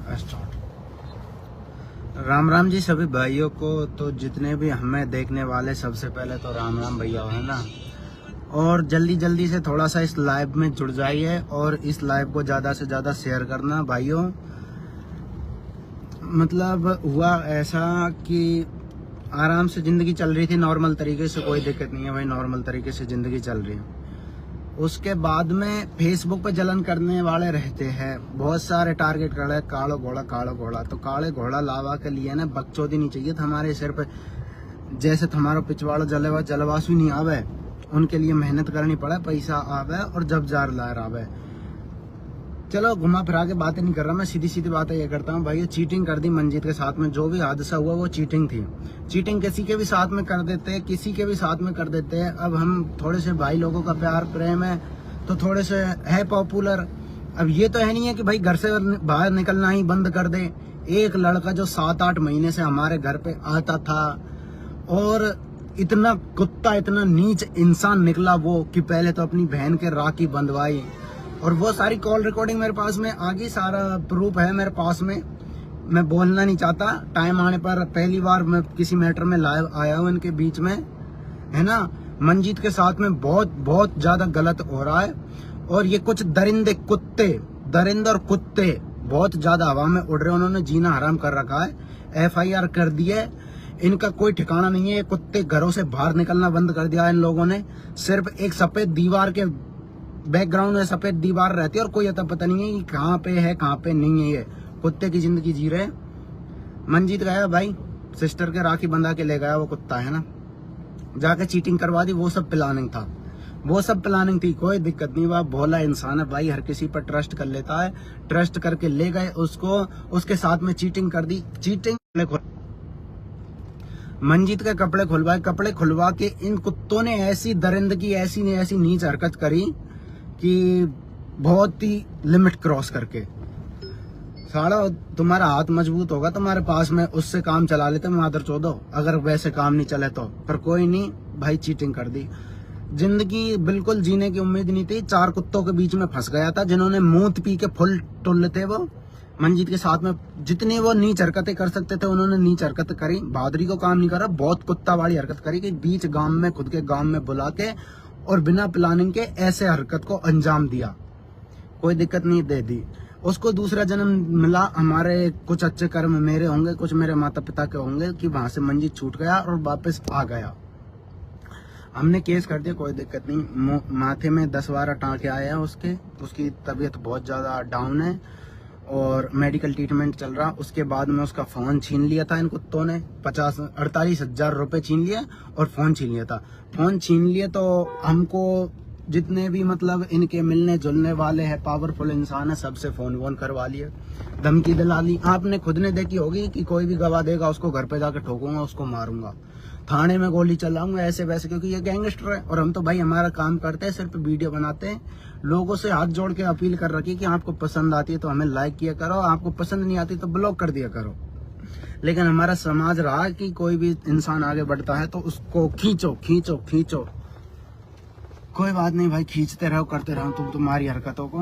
Start. Ram Ram ji सभी भाइयों को। तो जितने भी हमें देखने वाले, सबसे पहले तो राम राम भैया, है ना। और जल्दी जल्दी से थोड़ा सा इस लाइव में जुड़ जाइए और इस लाइव को ज़्यादा से ज़्यादा शेयर करना भाइयों। मतलब हुआ ऐसा कि आराम से ज़िंदगी चल रही थी, नॉर्मल तरीके से, कोई दिक्कत नहीं है भाई, नॉर्मल तरीके से ज़िंदगी चल रही है। उसके बाद में फेसबुक पे जलन करने वाले रहते हैं, बहुत सारे टारगेट कर रहे हैं, कालो घोड़ा कालो घोड़ा। तो काले घोड़ा लावा के लिए ना बकचोदी नहीं चाहिए हमारे सिर पे। जैसे तुम्हारा पिछवाड़ा जलवासु नहीं आवे, उनके लिए मेहनत करनी पड़े, पैसा आवे और जब जार लार आवे। चलो घुमा फिरा के बातें नहीं कर रहा मैं, सीधी सीधी बातें ये करता हूँ भाई। चीटिंग कर दी मंजीत के साथ में, जो भी हादसा हुआ वो चीटिंग थी। चीटिंग किसी के भी साथ में कर देते हैं, किसी के भी साथ में कर देते हैं। अब हम थोड़े से भाई लोगों का प्यार प्रेम है तो थोड़े से है पॉपुलर। अब ये तो है नहीं है कि भाई घर से बाहर निकलना ही बंद कर दे। एक लड़का जो 7-8 महीने से हमारे घर पे आता था और इतना कुत्ता, इतना नीच इंसान निकला वो, कि पहले तो अपनी बहन के राखी बंधवाई, और वो सारी कॉल रिकॉर्डिंग मेरे पास में आ गई, सारा प्रूफ है मेरे पास में। मैं बोलना नहीं चाहता, टाइम आने पर। पहली बार मैं किसी मैटर में लाइव आया हूँ इनके बीच में, है ना। मंजीत के साथ में बहुत बहुत ज्यादा गलत हो रहा है, और ये कुछ दरिंदे और कुत्ते बहुत ज्यादा हवा में उड़ रहे हैं। उन्होंने जीना हराम कर रखा है, FIR कर दी है, इनका कोई ठिकाना नहीं है। ये कुत्ते घरों से बाहर निकलना बंद कर दिया है इन लोगों ने। सिर्फ एक सफेद दीवार के बैकग्राउंड में सफेद दीवार रहती है और कोई अता पता नहीं है कि कहाँ पे है कहाँ पे नहीं है। ये कुत्ते की जिंदगी जी रहे। मंजीत गया भाई, सिस्टर के राखी बंधा के ले गया वो कुत्ता, है ना, जाके चीटिंग करवा दी। वो सब प्लानिंग था, वो सब प्लानिंग थी, कोई दिक्कत नहीं। वह भोला इंसान है भाई, हर किसी पर ट्रस्ट कर लेता है। ट्रस्ट करके ले गए उसको, उसके साथ में चीटिंग कर दी। मंजीत के कपड़े खुलवा के इन कुत्तों ने ऐसी दरिंदगी, ऐसी नीच हरकत करी कि बहुत ही लिमिट क्रॉस करके। साला तुम्हारा हाथ मजबूत होगा तुम्हारे पास में, उससे काम चला लेते मादर चौदो, अगर वैसे काम नहीं चले तो। पर कोई नहीं भाई, चीटिंग कर दी। जिंदगी बिल्कुल जीने की उम्मीद नहीं थी। 4 कुत्तों के बीच में फंस गया था, जिन्होंने मूत पी के फुल टुल्ले थे वो। मंजीत के साथ में जितनी वो नीच हरकतें कर सकते थे उन्होंने नीच हरकत करी। बहादुरी को काम नहीं करा, बहुत कुत्ता वाली हरकत करी कि बीच गांव में, खुद के गांव में बुला के और बिना प्लानिंग के ऐसे हरकत को अंजाम दिया। कोई दिक्कत नहीं दे दी उसको। दूसरा जन्म मिला। हमारे कुछ अच्छे कर्म मेरे होंगे, कुछ मेरे माता पिता के होंगे, कि वहां से मंजीत छूट गया और वापस आ गया। हमने केस कर दिया, कोई दिक्कत नहीं। माथे में 10-12 टाँके आए हैं उसकी तबीयत बहुत ज्यादा डाउन है और मेडिकल ट्रीटमेंट चल रहा। उसके बाद में उसका फोन छीन लिया था इन कुत्तों ने, 48 हजार रुपए छीन लिया और फोन छीन लिया था। फोन छीन लिए तो हमको जितने भी मतलब इनके मिलने जुलने वाले हैं, पावरफुल इंसान है, सबसे फोन करवा लिए, धमकी दिला ली। आपने खुद ने देखी होगी कि कोई भी गवाह देगा उसको घर पे जाकर ठोकूंगा, उसको मारूंगा, थाने में गोली चलाऊंगा, ऐसे वैसे, क्योंकि ये गैंगस्टर है। और हम तो भाई हमारा काम करते हैं, सिर्फ वीडियो बनाते हैं। लोगों से हाथ जोड़ के अपील कर रखी कि आपको पसंद आती है तो हमें लाइक किया करो, आपको पसंद नहीं आती तो ब्लॉक कर दिया करो। लेकिन हमारा समाज रहा कि कोई भी इंसान आगे बढ़ता है तो उसको खींचो। कोई बात नहीं भाई, खींचते रहो, करते रहो तुम तुम्हारी हरकतों को।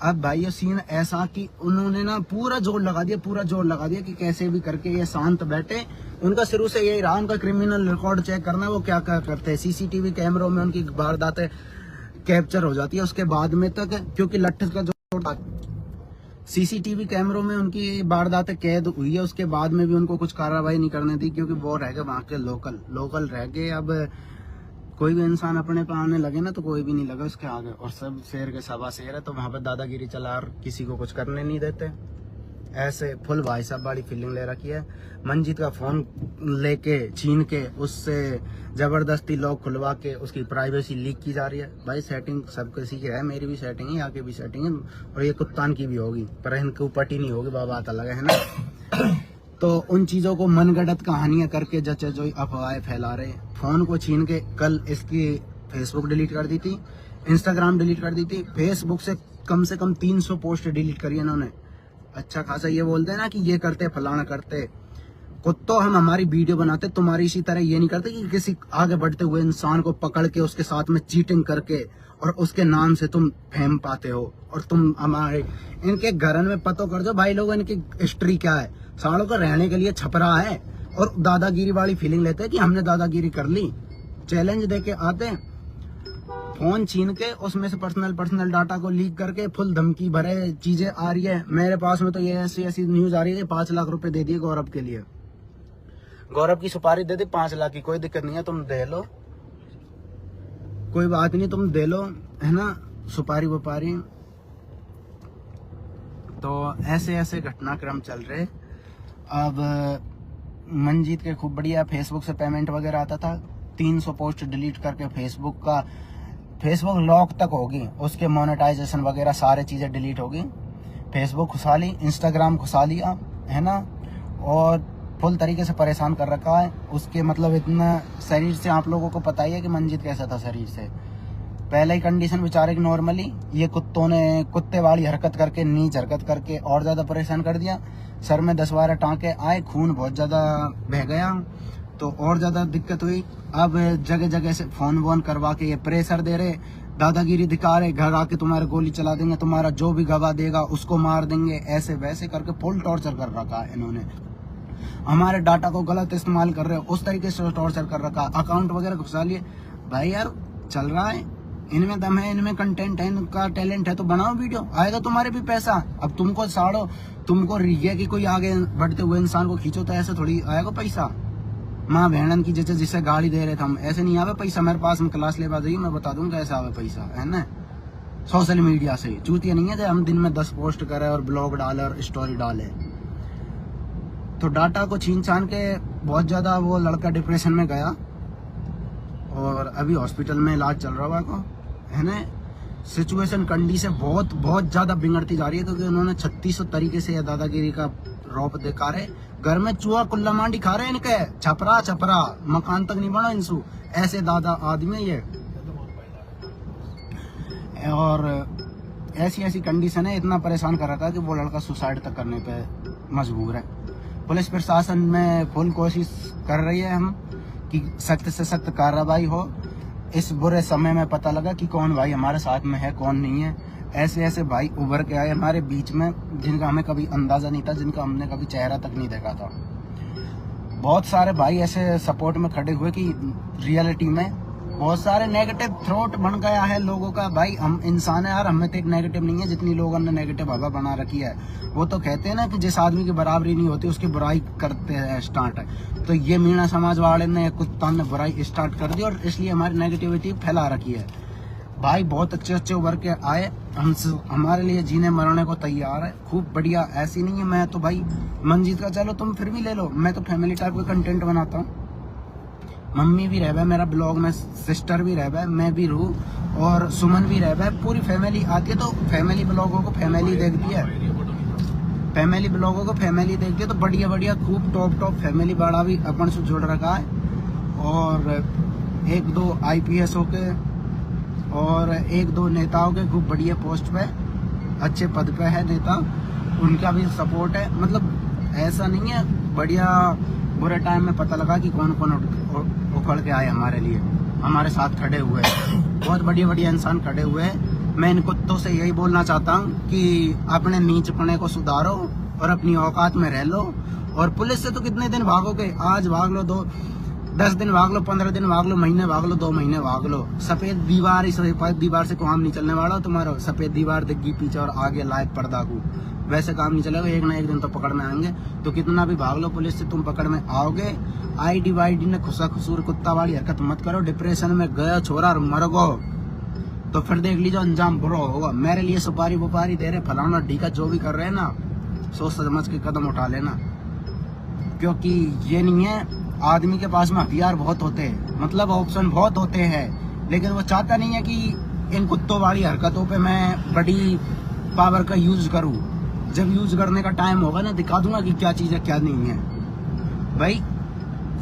अब भाई ये सीन ऐसा कि उन्होंने ना पूरा जोर लगा दिया कि कैसे भी करके ये शांत बैठे। उनका शुरू से यही रहा, उनका क्रिमिनल रिकॉर्ड चेक करना। वो क्या करते हैं, CCTV कैमरों में उनकी वारदातें कैप्चर हो जाती है। उसके बाद में तक, क्योंकि लट्ठ का जो CCTV कैमरों में उनकी वारदातें कैद हुई है, उसके बाद में भी उनको कुछ कार्रवाई नहीं करने दी, क्योंकि वो रह गए वहाँ के लोकल रह गए। अब कोई भी इंसान अपने पे आने लगे ना तो कोई भी नहीं लगा उसके आगे, और सब शेर के सवा शेर है, तो वहां पे दादागिरी चला और किसी को कुछ करने नहीं देते। ऐसे फुल भाई साहब वाली फीलिंग ले रखी है। मंजीत का फोन लेके छीन के उससे जबरदस्ती लॉक खुलवा के उसकी प्राइवेसी लीक की जा रही है। भाई सेटिंग सब किसी की है, मेरी भी सेटिंग है, यहाँ की भी सेटिंग है, और ये कुत्तान की भी होगी, पर इनके ऊपर ही नहीं होगी, बाबा आता लगा, है ना। तो उन चीजों को मनगढ़ंत कहानियां करके जचे जो अफवाहें फैला रहे। फोन को छीन के कल इसकी फेसबुक डिलीट कर दी थी, इंस्टाग्राम डिलीट कर दी थी, फेसबुक से कम 300 पोस्ट डिलीट करी इन्होंने। अच्छा खासा ये बोलते हैं ना कि ये करते फलाना करते, कुत्तों हम हमारी वीडियो बनाते, तुम्हारी इसी तरह ये नहीं करते कि किसी आगे बढ़ते हुए इंसान को पकड़ के उसके साथ में चीटिंग करके और उसके नाम से तुम फेम पाते हो। और तुम हमारे इनके घर में पतो कर दो भाई लोग, इनकी हिस्ट्री क्या है। सालों का रहने के लिए छपरा है और दादागिरी वाली फीलिंग लेते हैं कि हमने दादागिरी कर ली। चैलेंज देके आते हैं, फोन छीन के उसमें से पर्सनल डाटा को लीक करके फुल धमकी भरे चीजें आ रही है। मेरे पास में तो ये ऐसी न्यूज आ रही है कि 5 लाख रुपए दे दिए गौरव के लिए। गौरव की सुपारी दे दी 5 लाख की, कोई दिक्कत नहीं है, तुम दे लो, कोई बात नहीं, तुम दे लो, है ना, सुपारी वपारी। तो ऐसे घटनाक्रम चल रहे। अब मंजीत के खूब बढ़िया फेसबुक से पेमेंट वगैरह आता था, 300 पोस्ट डिलीट करके फेसबुक लॉक तक होगी, उसके मोनेटाइजेशन वगैरह सारे चीजें डिलीट होगी। फेसबुक खुसा ली, इंस्टाग्राम खुसा लिया, है ना, और फुल तरीके से परेशान कर रखा है। उसके मतलब इतना शरीर से आप लोगों को पता ही है कि मंजीत कैसा था शरीर से। पहले ही कंडीशन बेचारे की नॉर्मली, ये कुत्तों ने कुत्ते वाली हरकत करके, नीच हरकत करके और ज्यादा परेशान कर दिया। सर में 10-12 टाँके आए, खून बहुत ज्यादा बह गया, तो और ज्यादा दिक्कत हुई। अब जगह जगह से फोन वोन करवा के ये प्रेशर दे रहे, दादागिरी दिखा रहे, घर आके तुम्हारे गोली चला देंगे, तुम्हारा जो भी गवाह देगा उसको मार देंगे, ऐसे वैसे करके फुल टॉर्चर कर रखा है इन्होंने। हमारे डाटा को गलत इस्तेमाल कर रहे हो, उस तरीके से टॉर्चर कर रखा, अकाउंट वगैरह घुसा लिए। भाई यार चल रहा है, इनमें दम है, इनमें कंटेंट है, इनका टैलेंट है, तो बनाओ वीडियो, आएगा तुम्हारे भी पैसा। अब तुमको साड़ो, तुमको रिगे कि कोई आगे बढ़ते हुए इंसान को खींचो, तो ऐसे थोड़ी आएगा पैसा। माँ बहन की जैसे जिसे गाड़ी दे रहे थे हम, ऐसे नहीं आवे पैसा। मेरे पास में क्लास ले जाइए, मैं बता दूंगा कैसे आवे पैसा, है ना। सोशल मीडिया से चूतिया नहीं है जो हम दिन में 10 पोस्ट करे और ब्लॉग डाले और स्टोरी डाले। तो डाटा को छीन छान के बहुत ज्यादा वो लड़का डिप्रेशन में गया और अभी हॉस्पिटल में इलाज चल रहा है, है ना। सिचुएशन कंडीशन बहुत ज्यादा बिगड़ती जा रही है, क्योंकि उन्होंने 3600 तरीके से दादागिरी का रौब दिखा रहे। घर में चूहा कुल्ला मांडी खा रहे इनके, छपरा मकान तक नहीं बना इनसू, ऐसे दादा आदमी ये। और ऐसी कंडीशन है, इतना परेशान कर रखा है कि वो लड़का सुसाइड तक करने पे मजबूर है। पुलिस प्रशासन में फुल कोशिश कर रही है हम कि सख्त से सख्त कार्रवाई हो। इस बुरे समय में पता लगा कि कौन भाई हमारे साथ में है, कौन नहीं है। ऐसे भाई उभर के आए हमारे बीच में, जिनका हमें कभी अंदाजा नहीं था, जिनका हमने कभी चेहरा तक नहीं देखा था। बहुत सारे भाई ऐसे सपोर्ट में खड़े हुए कि रियलिटी में बहुत सारे नेगेटिव थ्रॉट बन गया है लोगों का। भाई हम इंसान है यार, हमें तो एक नेगेटिव नहीं है जितनी लोगों ने नेगेटिव हवा बना रखी है। वो तो कहते हैं ना कि जिस आदमी की बराबरी नहीं होती उसकी बुराई करते हैं स्टार्ट है। तो ये मीणा समाज वाले ने, कुत्ता ने बुराई स्टार्ट कर दी और इसलिए हमारी नेगेटिविटी फैला रखी है। भाई बहुत अच्छे उभर के आए, हमारे लिए जीने मरने को तैयार है, खूब बढ़िया। ऐसी नहीं है, मैं तो भाई मंजीत का चलो तुम फिर भी ले लो, मैं तो फैमिली टाइप का कंटेंट बनाता हूँ। मम्मी भी रह मेरा ब्लॉग में, सिस्टर भी रह, मैं भी रहूँ और सुमन भी रह, पूरी फैमिली आती है। तो फैमिली ब्लॉगों को फैमिली देखती है, फैमिली ब्लॉगों को फैमिली देखती है। तो बढ़िया खूब टॉप फैमिली बड़ा भी अपन से जुड़ रखा है। और 1-2 IPS के और 1-2 नेताओं के खूब बढ़िया पोस्ट पे, अच्छे पद पे है नेता, उनका भी सपोर्ट है। मतलब ऐसा नहीं है, बढ़िया बुरे टाइम में पता लगा कि कौन उखड़ के आए हमारे लिए, हमारे साथ खड़े हुए हैं। बहुत बढ़िया इंसान खड़े हुए हैं। मैं इन कुत्तों से यही बोलना चाहता हूँ कि अपने नीचपने को सुधारो और अपनी औकात में रह लो। और पुलिस से तो कितने दिन भागोगे, आज भाग लो, 10 दिन भाग लो, 15 दिन भाग लो, महीने भाग लो, 2 महीने भाग लो। सफेद दीवार से काम नहीं चलने वाला तुम्हारा। सफेद दीवार दिखगी पीछे और आगे लाइट पर्दा को, वैसे काम नहीं चलेगा। एक ना एक दिन तो पकड़ में आएंगे। तो कितना भी भाग लो पुलिस से, तुम पकड़ में आओगे। ID ने खुसा खसूर कुत्ता वाली हरकत मत करो। डिप्रेशन में गया छोरा और मर गो तो फिर देख लीजिए अंजाम बुरा होगा। मेरे लिए सुपारी बुपारी दे रहे, फलाना ढीका जो भी कर रहे हैं ना, सोच समझ के कदम उठा लेना। क्योंकि ये नहीं है, आदमी के पास में हथियार बहुत होते हैं, मतलब ऑप्शन बहुत होते हैं, लेकिन वो चाहता नहीं है कि इन कुत्तों वाली हरकतों पे मैं बड़ी पावर का यूज करूं। जब यूज करने का टाइम होगा ना, दिखा दूंगा कि क्या चीज है क्या नहीं है। भाई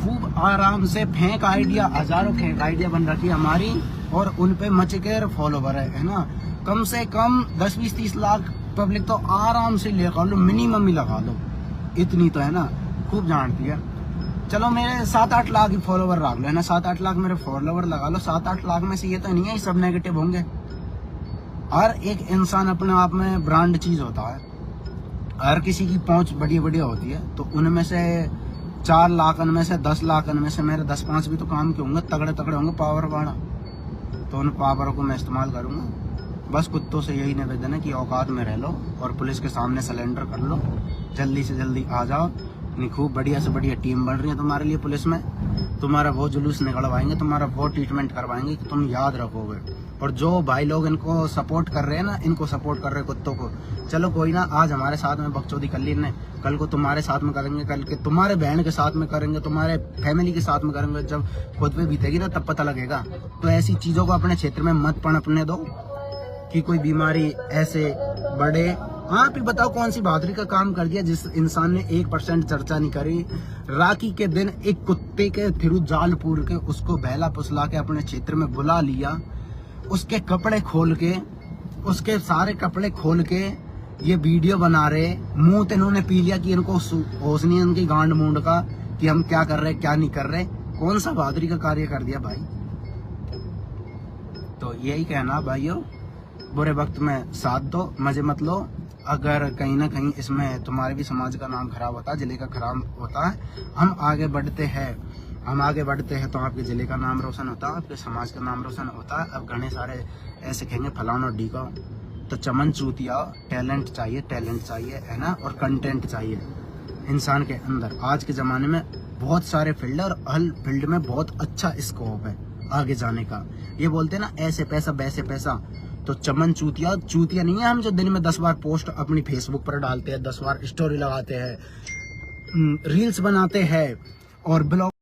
खूब आराम से फेंक आइडिया, हजारों फेंक आइडिया बन रखी है हमारी, और उन पे मचके फॉलोवर है ना। कम से कम 10, 20, 30 लाख पब्लिक तो आराम से लगा लो, मिनिमम ही लगा लो, इतनी तो है ना। खूब जानती है। चलो मेरे 7-8 लाख ही फॉलोवर रख लो, है ना, 7-8 लाख मेरे फॉलोवर लगा लो। 7-8 लाख में से ये तो नहीं है सब नेगेटिव होंगे। हर एक इंसान अपने आप में ब्रांड चीज होता है, हर किसी की पहुंच बढ़िया बढ़िया होती है। तो उनमें से 4 लाख में से 10 लाख में से मेरे 10-5 भी तो काम के होंगे, तगड़े तगड़े होंगे, पावर वाला। तो उन पावरों को मैं इस्तेमाल करूंगा। बस कुत्तों से यही निवेदन है कि औकात में रह लो और पुलिस के सामने सरेंडर कर लो, जल्दी से जल्दी आ जाओ। इतनी खूब बढ़िया से बढ़िया टीम बन रही है तुम्हारे लिए पुलिस में, तुम्हारा वो जुलूस निकलवाएंगे, तुम्हारा वो ट्रीटमेंट करवाएंगे कि तुम याद रखोगे। और जो भाई लोग इनको सपोर्ट कर रहे हैं ना, इनको सपोर्ट कर रहे हैं कुत्तों को, चलो कोई ना, आज हमारे साथ में बकचोदी कर ली ने, कल को तुम्हारे साथ में करेंगे, कल के तुम्हारे बहन के साथ में करेंगे, तुम्हारे फैमिली के साथ में करेंगे। जब खुद पे बीतेगी ना तब पता लगेगा। तो ऐसी चीजों को अपने क्षेत्र में मत पनपने दो कि कोई बीमारी ऐसे बढ़े। आप ही बताओ कौन सी बहादुरी का काम कर दिया जिस इंसान ने 1% चर्चा नहीं करी। राखी के दिन एक कुत्ते के थ्रू जाल पूर के उसको बहला फुसला के अपने क्षेत्र में बुला लिया, उसके कपड़े खोल के, उसके सारे कपड़े खोल के ये वीडियो बना रहे। मुंह तो इन्होंने पी लिया कि इनको होश नहीं उनकी गांड मूंड का कि हम क्या कर रहे क्या नहीं कर रहे। कौन सा बहादुरी का कार्य कर दिया भाई। तो यही कहना भाइयों, बुरे वक्त में साथ दो, मजे मत लो। अगर कहीं ना कहीं इसमें तुम्हारे भी समाज का नाम खराब होता है, जिले का खराब होता है, हम आगे बढ़ते हैं तो आपके जिले का नाम रोशन होता है, आपके समाज का नाम रोशन होता है। अब घने सारे ऐसे कहेंगे फलाना और ढीका, तो चमन चूतिया, टैलेंट चाहिए है ना, और कंटेंट चाहिए इंसान के अंदर। आज के ज़माने में बहुत सारे फील्ड और हर फील्ड में बहुत अच्छा स्कोप है आगे जाने का। ये बोलते हैं ना ऐसे पैसा वैसे पैसा, तो चमन चूतिया नहीं है हम जो दिन में 10 बार पोस्ट अपनी फेसबुक पर डालते हैं, 10 बार स्टोरी लगाते हैं, रील्स बनाते हैं और ब्लॉग